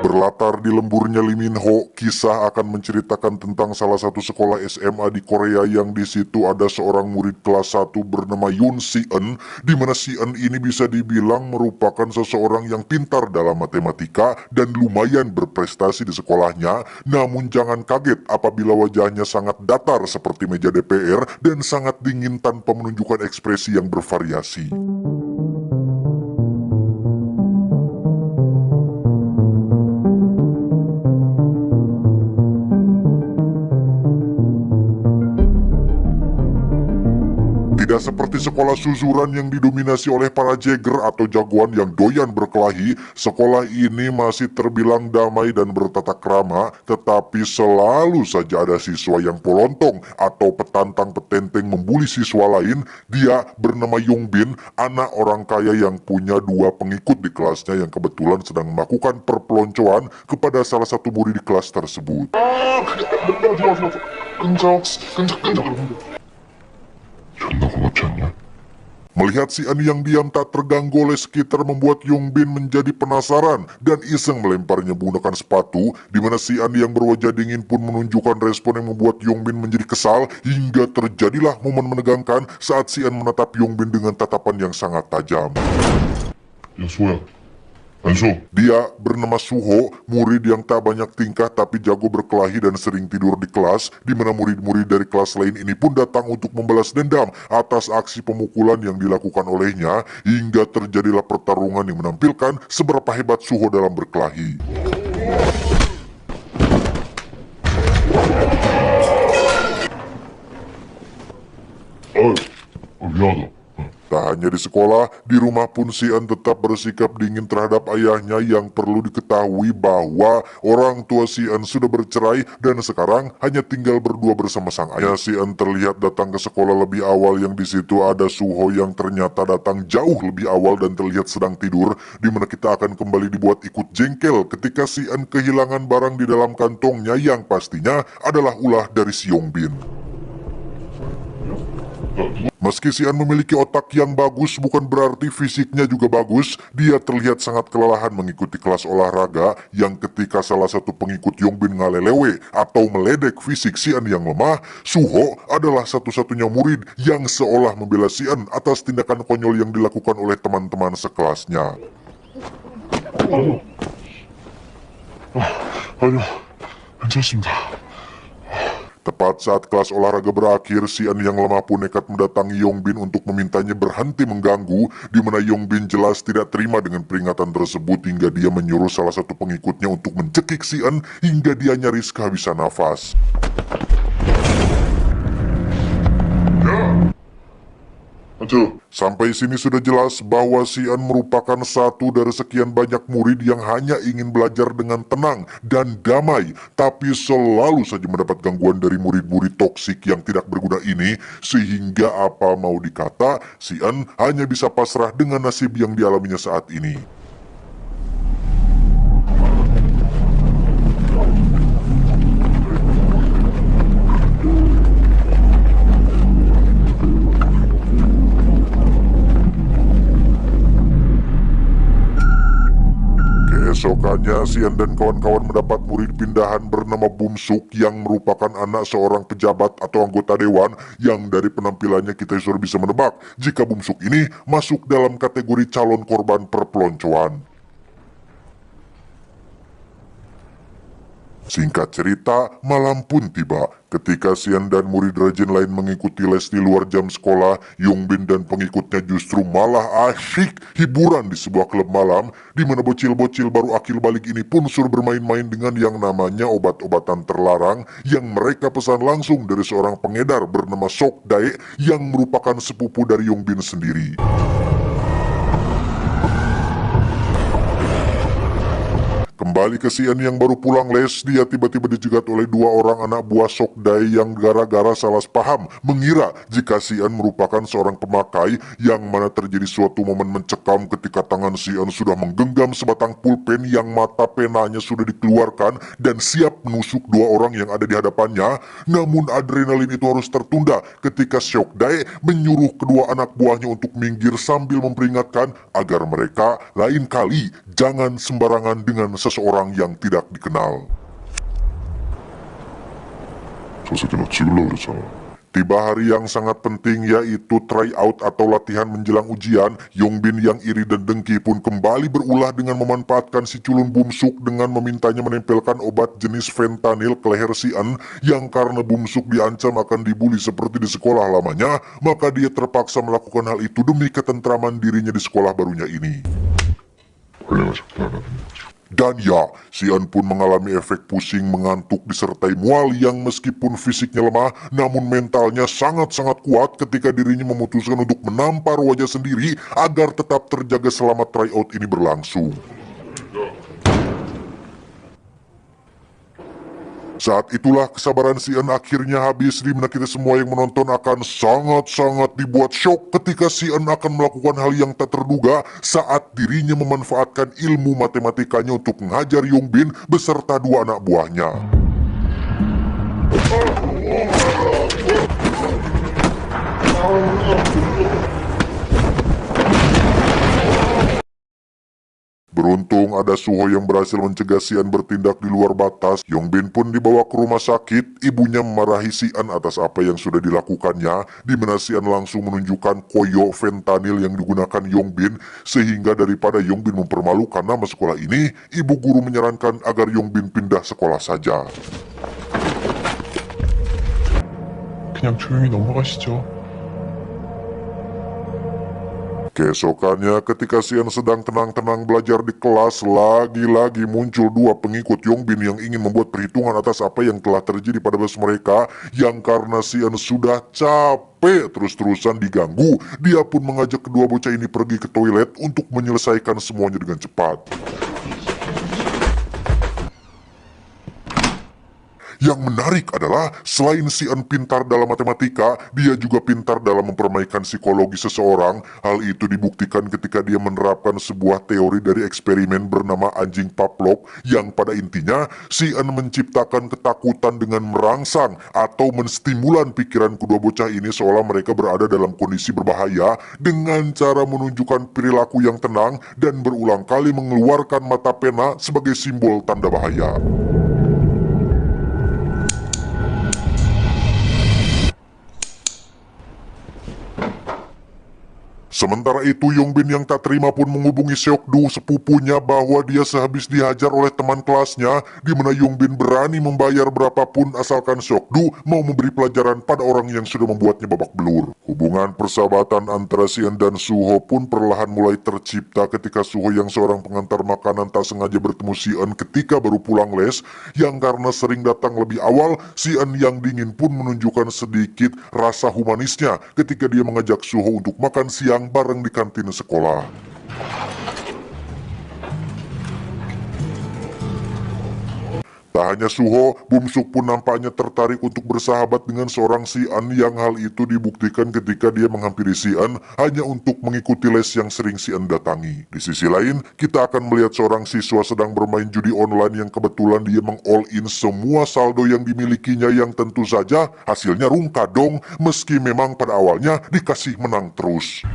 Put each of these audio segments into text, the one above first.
Berlatar di lemburnya Lee Min Ho, kisah akan menceritakan tentang salah satu sekolah SMA di Korea yang di situ ada seorang murid kelas 1 bernama Yoon Si-eun, di mana Si-eun ini bisa dibilang merupakan seseorang yang pintar dalam matematika dan lumayan berprestasi di sekolahnya. Namun jangan kaget apabila wajahnya sangat datar seperti meja DPR dan sangat dingin tanpa menunjukkan ekspresi yang bervariasi. Tidak seperti sekolah suzuran yang didominasi oleh para jagger atau jagoan yang doyan berkelahi, sekolah ini masih terbilang damai dan bertata krama, tetapi selalu saja ada siswa yang polontong atau petantang petenteng membuli siswa lain. Dia bernama Yongbin, anak orang kaya yang punya 2 pengikut di kelasnya yang kebetulan sedang melakukan perpeloncoan kepada salah satu murid di kelas tersebut. Melihat Si-eun yang diam tak terganggu oleh sekitar membuat Yongbin menjadi penasaran dan iseng melemparnya menggunakan sepatu, di mana Si-eun yang berwajah dingin pun menunjukkan respon yang membuat Yongbin menjadi kesal, hingga terjadilah momen menegangkan saat Si-eun menatap Yongbin dengan tatapan yang sangat tajam. Ya Suya, Anso. Dia bernama Suho, murid yang tak banyak tingkah tapi jago berkelahi dan sering tidur di kelas, di mana murid-murid dari kelas lain ini pun datang untuk membalas dendam atas aksi pemukulan yang dilakukan olehnya, hingga terjadilah pertarungan yang menampilkan seberapa hebat Suho dalam berkelahi. Miado. Tak hanya di sekolah, di rumah pun Si-eun tetap bersikap dingin terhadap ayahnya, yang perlu diketahui bahwa orang tua Si-eun sudah bercerai dan sekarang hanya tinggal berdua bersama sang ayah. Si-eun terlihat datang ke sekolah lebih awal, yang di situ ada Suho yang ternyata datang jauh lebih awal dan terlihat sedang tidur, di mana kita akan kembali dibuat ikut jengkel ketika Si-eun kehilangan barang di dalam kantongnya yang pastinya adalah ulah dari si Yongbin. Meski Si-eun memiliki otak yang bagus, bukan berarti fisiknya juga bagus. Dia terlihat sangat kelelahan mengikuti kelas olahraga, yang ketika salah satu pengikut Yongbin ngalelewe atau meledek fisik Si-eun yang lemah, Suho adalah satu-satunya murid yang seolah membela Si-eun atas tindakan konyol yang dilakukan oleh teman-teman sekelasnya. 아니요, 괜찮습니다. Tepat saat kelas olahraga berakhir, Si-eun yang lemah pun nekat mendatangi Yongbin untuk memintanya berhenti mengganggu, di mana Yongbin jelas tidak terima dengan peringatan tersebut, hingga dia menyuruh salah satu pengikutnya untuk mencekik Si-eun hingga dia nyaris kehabisan nafas. Sampai sini sudah jelas bahwa Si-eun merupakan satu dari sekian banyak murid yang hanya ingin belajar dengan tenang dan damai, tapi selalu saja mendapat gangguan dari murid-murid toksik yang tidak berguna ini, sehingga apa mau dikata, Si-eun hanya bisa pasrah dengan nasib yang dialaminya saat ini. Keesokannya, Si-eun dan kawan-kawan mendapat murid pindahan bernama Bum-suk, yang merupakan anak seorang pejabat atau anggota dewan, yang dari penampilannya kita sudah bisa menebak jika Bum-suk ini masuk dalam kategori calon korban perpeloncoan. Singkat cerita, malam pun tiba. Ketika Si-eun dan murid rajin lain mengikuti les di luar jam sekolah, Yongbin dan pengikutnya justru malah asyik hiburan di sebuah klub malam, di mana bocil-bocil baru akil balik ini pun suruh bermain-main dengan yang namanya obat-obatan terlarang, yang mereka pesan langsung dari seorang pengedar bernama Sok Dae, yang merupakan sepupu dari Yongbin sendiri. Kembali ke Si-eun yang baru pulang les, dia tiba-tiba dicegat oleh 2 orang anak buah Sok Dae yang gara-gara salah paham mengira jika Si-eun merupakan seorang pemakai, yang mana terjadi suatu momen mencekam ketika tangan Si-eun sudah menggenggam sebatang pulpen yang mata penanya sudah dikeluarkan dan siap menusuk 2 orang yang ada di hadapannya. Namun adrenalin itu harus tertunda ketika Sok Dae menyuruh kedua anak buahnya untuk minggir sambil memperingatkan agar mereka lain kali jangan sembarangan dengan seseorang orang yang tidak dikenal. させての次の俺さ。 Tiba hari yang sangat penting, yaitu tryout atau latihan menjelang ujian. Yongbin yang iri dan dengki pun kembali berulah dengan memanfaatkan si culun Bumsuk dengan memintanya menempelkan obat jenis fentanyl ke leher si An, yang karena Bumsuk diancam akan dibully seperti di sekolah lamanya, maka dia terpaksa melakukan hal itu demi ketentraman dirinya di sekolah barunya ini. Dan ya, si An pun mengalami efek pusing, mengantuk, disertai mual yang meskipun fisiknya lemah, namun mentalnya sangat-sangat kuat ketika dirinya memutuskan untuk menampar wajah sendiri agar tetap terjaga selama tryout ini berlangsung. Saat itulah kesabaran si An akhirnya habis, di mana kita semua yang menonton akan sangat-sangat dibuat syok ketika si An akan melakukan hal yang tak terduga saat dirinya memanfaatkan ilmu matematikanya untuk menghajar Yongbin beserta dua anak buahnya. Beruntung ada Suho yang berhasil mencegah si An bertindak di luar batas. Yongbin pun dibawa ke rumah sakit. Ibunya memarahi si An atas apa yang sudah dilakukannya, di mana si An langsung menunjukkan koyo fentanyl yang digunakan Yongbin, sehingga daripada Yongbin mempermalukan nama sekolah ini, ibu guru menyarankan agar Yongbin pindah sekolah saja. 그냥 조용히 넘어가시죠. Keesokannya ketika si An sedang tenang-tenang belajar di kelas, lagi-lagi muncul dua pengikut Yongbin yang ingin membuat perhitungan atas apa yang telah terjadi pada bos mereka, yang karena si An sudah capek terus-terusan diganggu, dia pun mengajak kedua bocah ini pergi ke toilet untuk menyelesaikan semuanya dengan cepat. Yang menarik adalah, selain si An pintar dalam matematika, dia juga pintar dalam mempermainkan psikologi seseorang. Hal itu dibuktikan ketika dia menerapkan sebuah teori dari eksperimen bernama anjing Pavlov, yang pada intinya, si An menciptakan ketakutan dengan merangsang atau menstimulan pikiran kedua bocah ini seolah mereka berada dalam kondisi berbahaya dengan cara menunjukkan perilaku yang tenang dan berulang kali mengeluarkan mata pena sebagai simbol tanda bahaya. Sementara itu, Yongbin yang tak terima pun menghubungi Seokdu, sepupunya, bahwa dia sehabis dihajar oleh teman kelasnya, di mana Yongbin berani membayar berapapun asalkan Seokdu mau memberi pelajaran pada orang yang sudah membuatnya babak belur. Hubungan persahabatan antara si An dan Suho pun perlahan mulai tercipta ketika Suho yang seorang pengantar makanan tak sengaja bertemu si An ketika baru pulang les, yang karena sering datang lebih awal, si An yang dingin pun menunjukkan sedikit rasa humanisnya ketika dia mengajak Suho untuk makan siang bareng di kantin sekolah. Tak hanya Suho, Bumsuk pun nampaknya tertarik untuk bersahabat dengan seorang si An, yang hal itu dibuktikan ketika dia menghampiri si An hanya untuk mengikuti les yang sering si An datangi. Di sisi lain, kita akan melihat seorang siswa sedang bermain judi online yang kebetulan dia meng-all in semua saldo yang dimilikinya, yang tentu saja hasilnya rungkad dong, meski memang pada awalnya dikasih menang terus.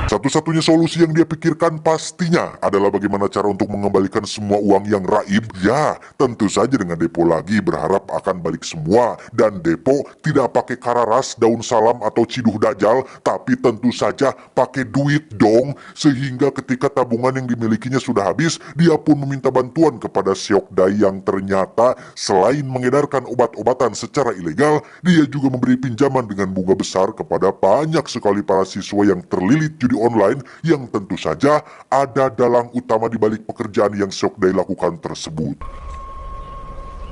Satu-satunya solusi yang dia pikirkan pastinya adalah bagaimana cara untuk mengembalikan semua uang yang raib. Ya, tentu saja dengan depo lagi, berharap akan balik semua. Dan depo tidak pakai kararas, daun salam, atau ciduh dajal, tapi tentu saja pakai duit dong. Sehingga ketika tabungan yang dimilikinya sudah habis, dia pun meminta bantuan kepada Seokdai, yang ternyata selain mengedarkan obat-obatan secara ilegal, dia juga memberi pinjaman dengan bunga besar kepada banyak sekali para siswa yang terlilit judi online, yang tentu saja ada dalang utama di balik pekerjaan yang Seokdai lakukan tersebut.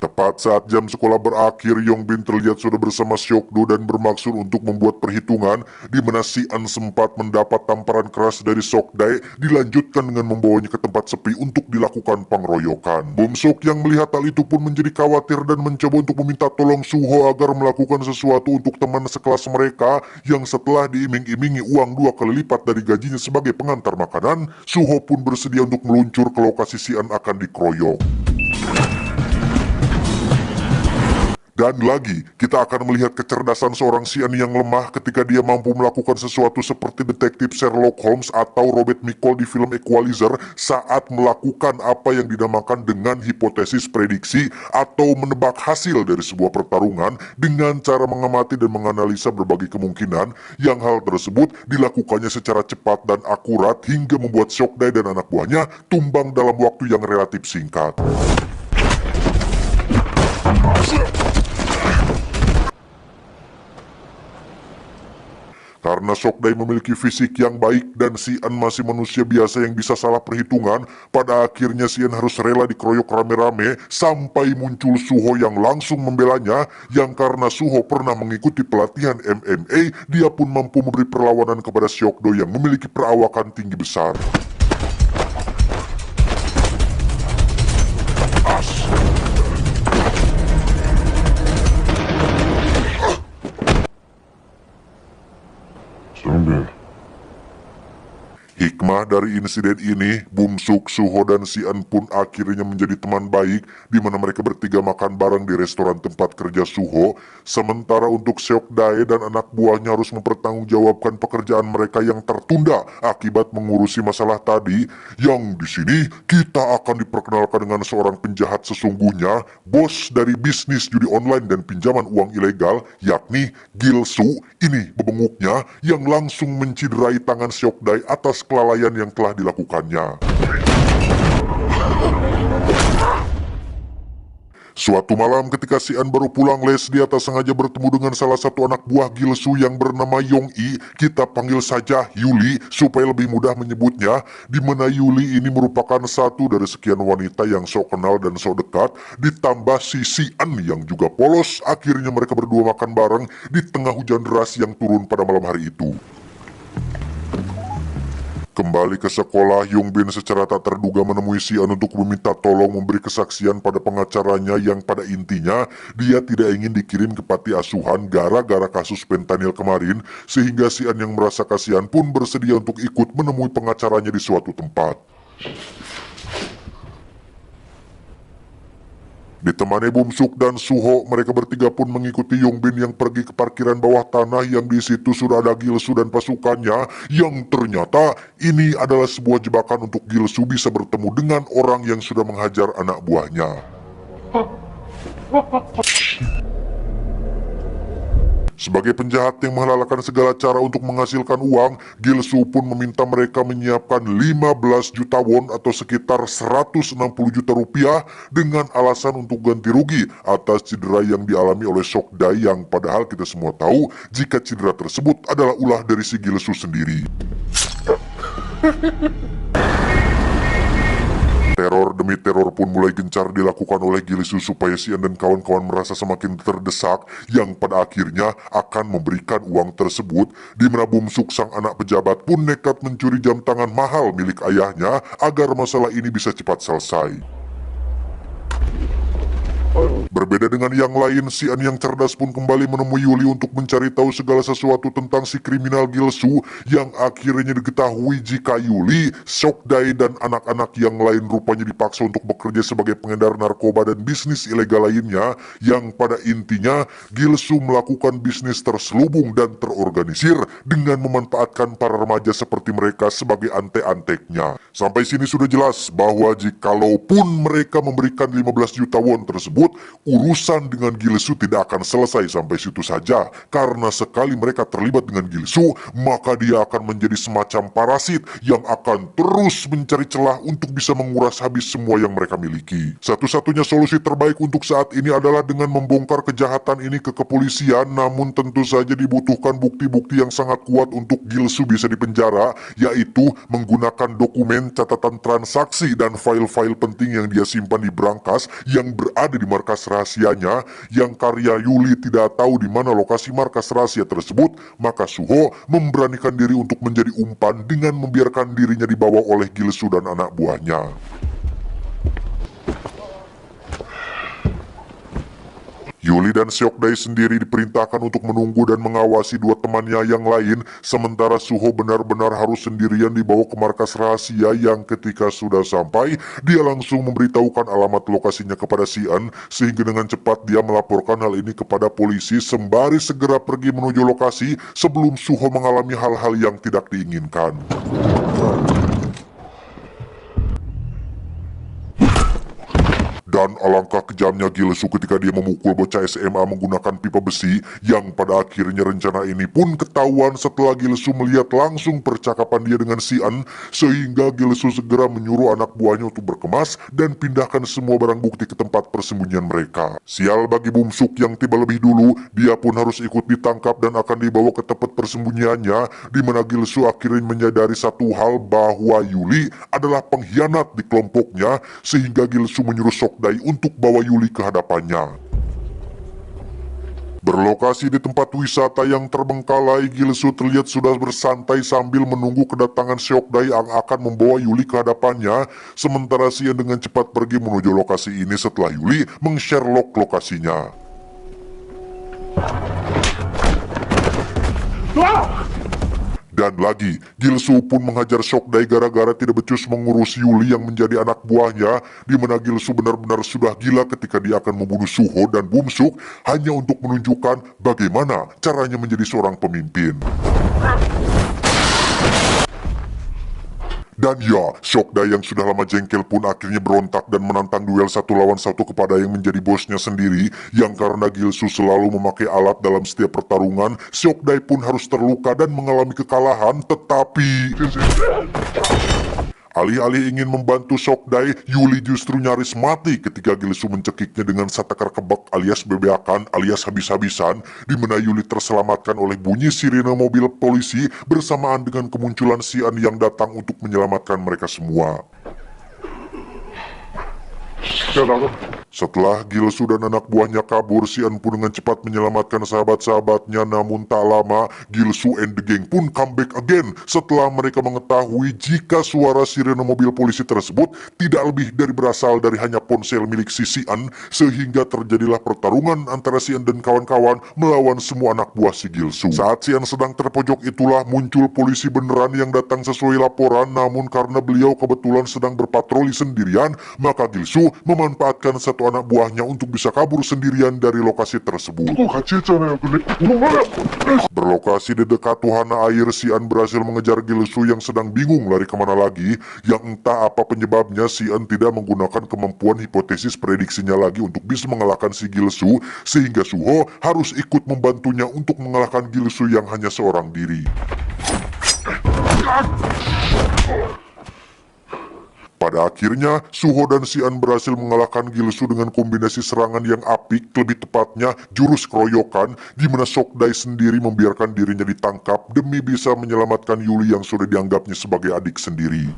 Tepat saat jam sekolah berakhir, Yongbin terlihat sudah bersama Seokdu dan bermaksud untuk membuat perhitungan, di mana si An sempat mendapat tamparan keras dari Seokdai, dilanjutkan dengan membawanya ke tempat sepi untuk dilakukan pengeroyokan. Bumsuk yang melihat hal itu pun menjadi khawatir dan mencoba untuk meminta tolong Suho agar melakukan sesuatu untuk teman sekelas mereka, yang setelah diiming-imingi uang 2 kali lipat dari gajinya sebagai pengantar makanan, Suho pun bersedia untuk meluncur ke lokasi si An akan dikeroyok. Dan lagi, kita akan melihat kecerdasan seorang Sian yang lemah ketika dia mampu melakukan sesuatu seperti detektif Sherlock Holmes atau Robert Michael di film Equalizer saat melakukan apa yang dinamakan dengan hipotesis prediksi atau menebak hasil dari sebuah pertarungan dengan cara mengamati dan menganalisa berbagai kemungkinan yang hal tersebut dilakukannya secara cepat dan akurat hingga membuat Shockday dan anak buahnya tumbang dalam waktu yang relatif singkat. Karena Shockday memiliki fisik yang baik dan Sian masih manusia biasa yang bisa salah perhitungan, pada akhirnya Sian harus rela dikeroyok rame-rame sampai muncul Suho yang langsung membelanya, yang karena Suho pernah mengikuti pelatihan MMA, dia pun mampu memberi perlawanan kepada Shockday yang memiliki perawakan tinggi besar. Sambil. Hikmah dari insiden ini, Bumsuk, Suho, dan Sian pun akhirnya menjadi teman baik di mana mereka bertiga makan bareng di restoran tempat kerja Suho. Sementara untuk Shockday dan anak buahnya harus mempertanggungjawabkan pekerjaan mereka yang tertunda akibat mengurusi masalah tadi. Yang di sini kita akan diperkenalkan dengan seorang penjahat sesungguhnya, bos dari bisnis judi online dan pinjaman uang ilegal, yakni Gilsu. Ini bebenguknya yang langsung menciderai tangan Shockday atas kelalaian yang telah dilakukannya. Suatu malam ketika Sian baru pulang les, dia tak sengaja bertemu dengan salah satu anak buah Gilsu yang bernama Yong-i. Kita panggil saja Yuli supaya lebih mudah menyebutnya, di mana Yuli ini merupakan satu dari sekian wanita yang sok kenal dan sok dekat, ditambah si Sian yang juga polos. Akhirnya mereka berdua makan bareng di tengah hujan deras yang turun pada malam hari itu. Kembali ke sekolah, Yongbin secara tak terduga menemui Sian untuk meminta tolong memberi kesaksian pada pengacaranya yang pada intinya dia tidak ingin dikirim ke panti asuhan gara-gara kasus fentanyl kemarin, sehingga Sian yang merasa kasihan pun bersedia untuk ikut menemui pengacaranya di suatu tempat. Ditemani Bumsuk dan Suho, mereka bertiga pun mengikuti Yongbin yang pergi ke parkiran bawah tanah yang di situ sudah ada Gilsu dan pasukannya, yang ternyata ini adalah sebuah jebakan untuk Gilsu bisa bertemu dengan orang yang sudah menghajar anak buahnya. Sebagai penjahat yang menghalalkan segala cara untuk menghasilkan uang, Gilsu pun meminta mereka menyiapkan 15 juta won atau sekitar 160 juta rupiah dengan alasan untuk ganti rugi atas cedera yang dialami oleh Shockday, yang padahal kita semua tahu jika cedera tersebut adalah ulah dari si Gilsu sendiri. Teror demi teror pun mulai gencar dilakukan oleh Gilsu supaya Sian dan kawan-kawan merasa semakin terdesak, yang pada akhirnya akan memberikan uang tersebut, di mana Bumsuk sang anak pejabat pun nekat mencuri jam tangan mahal milik ayahnya agar masalah ini bisa cepat selesai. Berbeda dengan yang lain, Sian yang cerdas pun kembali menemui Yuli untuk mencari tahu segala sesuatu tentang si kriminal Gilsu, yang akhirnya diketahui jika Yuli, Shockday, dan anak-anak yang lain rupanya dipaksa untuk bekerja sebagai pengedar narkoba dan bisnis ilegal lainnya, yang pada intinya Gilsu melakukan bisnis terselubung dan terorganisir dengan memanfaatkan para remaja seperti mereka sebagai ante-anteknya. Sampai sini sudah jelas bahwa jikalaupun mereka memberikan 15 juta won tersebut, urusan dengan Gilsu tidak akan selesai sampai situ saja, karena sekali mereka terlibat dengan Gilsu, maka dia akan menjadi semacam parasit yang akan terus mencari celah untuk bisa menguras habis semua yang mereka miliki. Satu-satunya solusi terbaik untuk saat ini adalah dengan membongkar kejahatan ini ke kepolisian, namun tentu saja dibutuhkan bukti-bukti yang sangat kuat untuk Gilsu bisa dipenjara, yaitu menggunakan dokumen, catatan transaksi, dan file-file penting yang dia simpan di brankas yang berada di markas rahasianya, yang karya Yuli tidak tahu di mana lokasi markas rahasia tersebut. Maka Suho memberanikan diri untuk menjadi umpan dengan membiarkan dirinya dibawa oleh Gilsu dan anak buahnya. Yuli dan Seokdae sendiri diperintahkan untuk menunggu dan mengawasi dua temannya yang lain, sementara Suho benar-benar harus sendirian dibawa ke markas rahasia yang ketika sudah sampai, dia langsung memberitahukan alamat lokasinya kepada Sian, sehingga dengan cepat dia melaporkan hal ini kepada polisi sembari segera pergi menuju lokasi sebelum Suho mengalami hal-hal yang tidak diinginkan. Dan alangkah kejamnya Gilsu ketika dia memukul bocah SMA menggunakan pipa besi, yang pada akhirnya rencana ini pun ketahuan setelah Gilsu melihat langsung percakapan dia dengan Sian, sehingga Gilsu segera menyuruh anak buahnya untuk berkemas dan pindahkan semua barang bukti ke tempat persembunyian mereka. Sial bagi Bumsuk yang tiba lebih dulu, dia pun harus ikut ditangkap dan akan dibawa ke tempat persembunyiannya, di mana Gilsu akhirnya menyadari satu hal bahwa Yuli adalah pengkhianat di kelompoknya, sehingga Gilsu menyuruh Seokdae untuk bawa Yuli ke hadapannya. Berlokasi di tempat wisata yang terbengkalai, Gilsu terlihat sudah bersantai sambil menunggu kedatangan Seokdae yang akan membawa Yuli ke hadapannya, sementara Sian dengan cepat pergi menuju lokasi ini setelah Yuli meng-Sherlock lokasinya. Dan lagi, Gilsu pun menghajar Seokdae gara-gara tidak becus mengurus Yuli yang menjadi anak buahnya, di mana Gilsu benar-benar sudah gila ketika dia akan membunuh Suho dan Bumsuk hanya untuk menunjukkan bagaimana caranya menjadi seorang pemimpin. Dan ya, Seokdae yang sudah lama jengkel pun akhirnya berontak dan menantang duel 1 lawan 1 kepada yang menjadi bosnya sendiri, yang karena Gilsu selalu memakai alat dalam setiap pertarungan, Seokdae pun harus terluka dan mengalami kekalahan, tetapi alih-alih ingin membantu Seokdae, Yuli justru nyaris mati ketika Gilsu mencekiknya dengan satakar kebak alias bebeakan alias habis-habisan, di mana Yuli terselamatkan oleh bunyi sirene mobil polisi bersamaan dengan kemunculan Sian yang datang untuk menyelamatkan mereka semua. Setelah Gilsu dan anak buahnya kabur, Sian pun dengan cepat menyelamatkan sahabat-sahabatnya, namun tak lama Gilsu and the gang pun comeback again setelah mereka mengetahui jika suara sirene mobil polisi tersebut tidak lebih dari berasal dari hanya ponsel milik si Sian, sehingga terjadilah pertarungan antara Sian dan kawan-kawan melawan semua anak buah si Gilsu. Saat Sian sedang terpojok itulah muncul polisi beneran yang datang sesuai laporan, namun karena beliau kebetulan sedang berpatroli sendirian, maka Gilsu memanfaatkan satu anak buahnya untuk bisa kabur sendirian dari lokasi tersebut. Berlokasi di dekat wahana air, Sian berhasil mengejar Gilsu yang sedang bingung lari kemana lagi, yang entah apa penyebabnya Sian tidak menggunakan kemampuan hipotesis prediksinya lagi untuk bisa mengalahkan si Gilsu, sehingga Suho harus ikut membantunya untuk mengalahkan Gilsu yang hanya seorang diri. Pada akhirnya, Suho dan Sian berhasil mengalahkan Gilsu dengan kombinasi serangan yang apik, lebih tepatnya jurus keroyokan, di mana Seokdae sendiri membiarkan dirinya ditangkap demi bisa menyelamatkan Yuli yang sudah dianggapnya sebagai adik sendiri.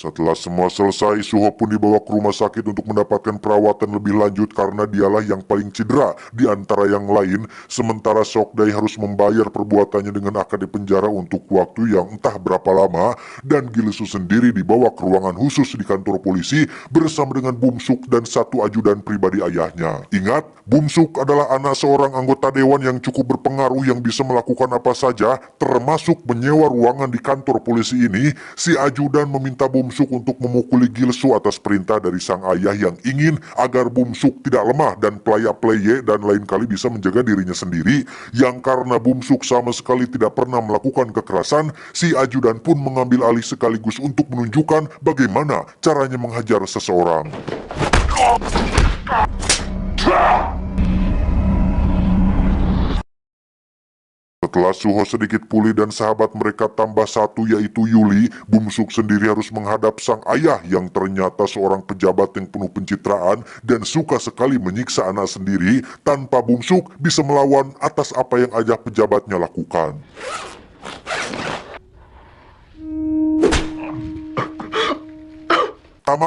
Setelah semua selesai, Suho pun dibawa ke rumah sakit untuk mendapatkan perawatan lebih lanjut karena dialah yang paling cedera di antara yang lain, sementara Seokdae harus membayar perbuatannya dengan akan dipenjara untuk waktu yang entah berapa lama, dan Gilsu sendiri dibawa ke ruangan khusus di kantor polisi bersama dengan Bumsuk dan satu ajudan pribadi ayahnya. Ingat, Bumsuk adalah anak seorang anggota dewan yang cukup berpengaruh yang bisa melakukan apa saja, termasuk menyewa ruangan di kantor polisi ini. Si ajudan meminta Bumsuk untuk memukuli Gilsu atas perintah dari sang ayah yang ingin agar Bumsuk tidak lemah dan pelaya-peleye dan lain kali bisa menjaga dirinya sendiri, yang karena Bumsuk sama sekali tidak pernah melakukan kekerasan, si ajudan pun mengambil alih sekaligus untuk menunjukkan bagaimana caranya menghajar seseorang. Setelah Suho sedikit pulih dan sahabat mereka tambah satu yaitu Yuli, Bumsuk sendiri harus menghadap sang ayah yang ternyata seorang pejabat yang penuh pencitraan dan suka sekali menyiksa anak sendiri, tanpa Bumsuk bisa melawan atas apa yang ayah pejabatnya lakukan.